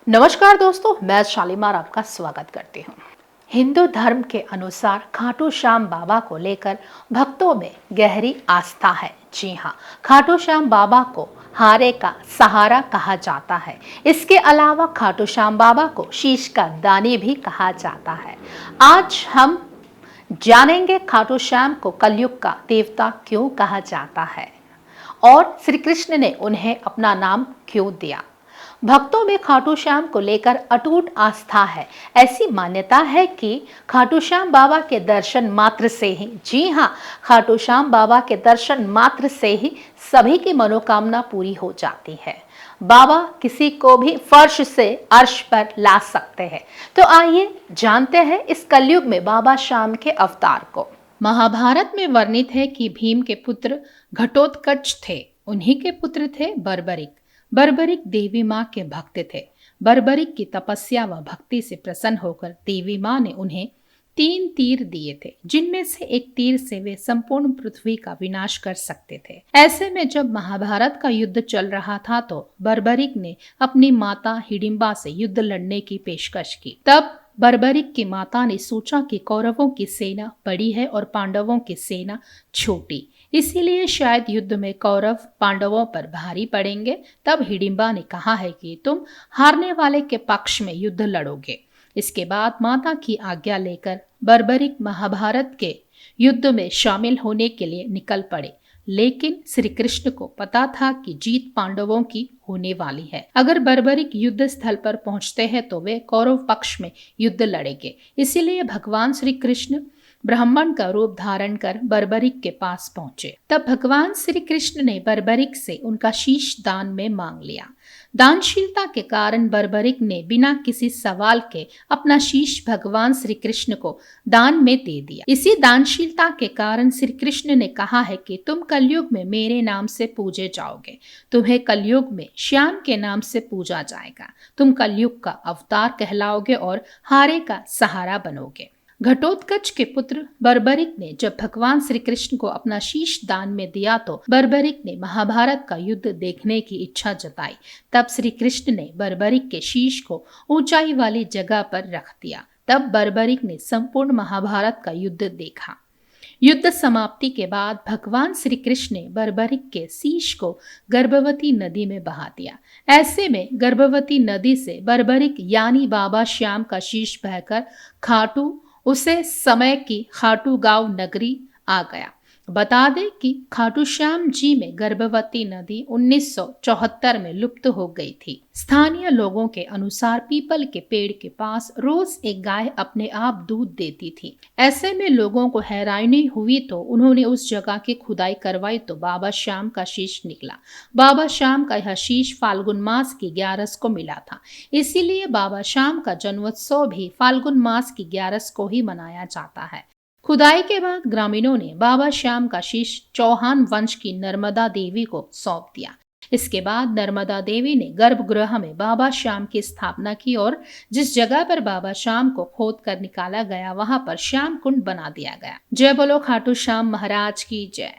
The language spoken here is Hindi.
नमस्कार दोस्तों, मैं शालीमार आपका स्वागत करती हूँ। हिंदू धर्म के अनुसार खाटू श्याम बाबा को लेकर भक्तों में गहरी आस्था है। जी हाँ, खाटू श्याम बाबा को हारे का सहारा कहा जाता है। इसके अलावा खाटू श्याम बाबा को शीश का दानी भी कहा जाता है। आज हम जानेंगे खाटू श्याम को कलयुग का देवता क्यों कहा जाता है और श्री कृष्ण ने उन्हें अपना नाम क्यों दिया। भक्तों में खाटू श्याम को लेकर अटूट आस्था है। ऐसी मान्यता है कि खाटू श्याम बाबा के दर्शन मात्र से ही, जी हाँ, खाटू श्याम बाबा के दर्शन मात्र से ही सभी की मनोकामना पूरी हो जाती है। बाबा किसी को भी फर्श से अर्श पर ला सकते हैं। तो आइए जानते हैं इस कलयुग में बाबा श्याम के अवतार को। महाभारत में वर्णित है कि भीम के पुत्र घटोत्कच थे। उन्हीं के पुत्र थे बर्बरिक। बर्बरिक देवी माँ के भक्त थे। बर्बरिक की तपस्या व भक्ति से प्रसन्न होकर देवी माँ ने उन्हें 3 तीर दिए थे, जिनमें से एक तीर से वे संपूर्ण पृथ्वी का विनाश कर सकते थे। ऐसे में जब महाभारत का युद्ध चल रहा था तो बर्बरिक ने अपनी माता हिडिंबा से युद्ध लड़ने की पेशकश की। तब बर्बरिक की माता ने सोचा कि कौरवों की सेना बड़ी है और पांडवों की सेना छोटी, इसीलिए शायद युद्ध में कौरव पांडवों पर भारी पड़ेंगे। तब हिडिंबा ने कहा है कि तुम हारने वाले के पक्ष में युद्ध लड़ोगे। इसके बाद माता की आज्ञा लेकर बर्बरिक महाभारत के युद्ध में शामिल होने के लिए निकल पड़े। लेकिन श्री कृष्ण को पता था कि जीत पांडवों की होने वाली है। अगर बर्बरिक युद्ध स्थल पर पहुंचते हैं तो वे कौरव पक्ष में युद्ध लड़ेंगे। इसीलिए भगवान श्री कृष्ण ब्राह्मण का रूप धारण कर बर्बरिक के पास पहुंचे। तब भगवान श्री कृष्ण ने बर्बरिक से उनका शीश दान में मांग लिया। दानशीलता के कारण बर्बरिक ने बिना किसी सवाल के अपना शीश भगवान श्री कृष्ण को दान में दे दिया। इसी दानशीलता के कारण श्री कृष्ण ने कहा है कि तुम कलयुग में मेरे नाम से पूजे जाओगे। तुम्हें कलयुग में श्याम के नाम से पूजा जाएगा। तुम कलयुग का अवतार कहलाओगे और हारे का सहारा बनोगे। घटोत्कच के पुत्र बर्बरिक ने जब भगवान श्री कृष्ण को अपना शीश दान में दिया तो बर्बरिक ने महाभारत का युद्ध देखने की इच्छा जताई। तब श्री कृष्ण ने बर्बरिक के शीश को ऊंचाई वाली जगह पर रख दिया। तब बर्बरिक ने संपूर्ण महाभारत का युद्ध देखा। युद्ध समाप्ति के बाद भगवान श्री कृष्ण ने बर्बरिक के शीश को गर्भवती नदी में बहा दिया। ऐसे में गर्भवती नदी से बर्बरिक यानी बाबा श्याम का शीश बहकर खाटू उसे समय की खाटू गांव नगरी आ गया। बता दें कि खाटू श्याम जी में गर्भवती नदी 1974 में लुप्त हो गई थी। स्थानीय लोगों के अनुसार पीपल के पेड़ के पास रोज एक गाय अपने आप दूध देती थी। ऐसे में लोगों को हैरानी हुई तो उन्होंने उस जगह की खुदाई करवाई तो बाबा श्याम का शीश निकला। बाबा श्याम का यह शीश फाल्गुन मास की 11 को मिला था। इसीलिए बाबा श्याम का जन्मोत्सव भी फाल्गुन मास की 11 को ही मनाया जाता है। खुदाई के बाद ग्रामीणों ने बाबा श्याम का शीश चौहान वंश की नर्मदा देवी को सौंप दिया। इसके बाद नर्मदा देवी ने गर्भगृह में बाबा श्याम की स्थापना की और जिस जगह पर बाबा श्याम को खोद कर निकाला गया वहां पर श्याम कुंड बना दिया गया। जय बोलो खाटू श्याम महाराज की जय।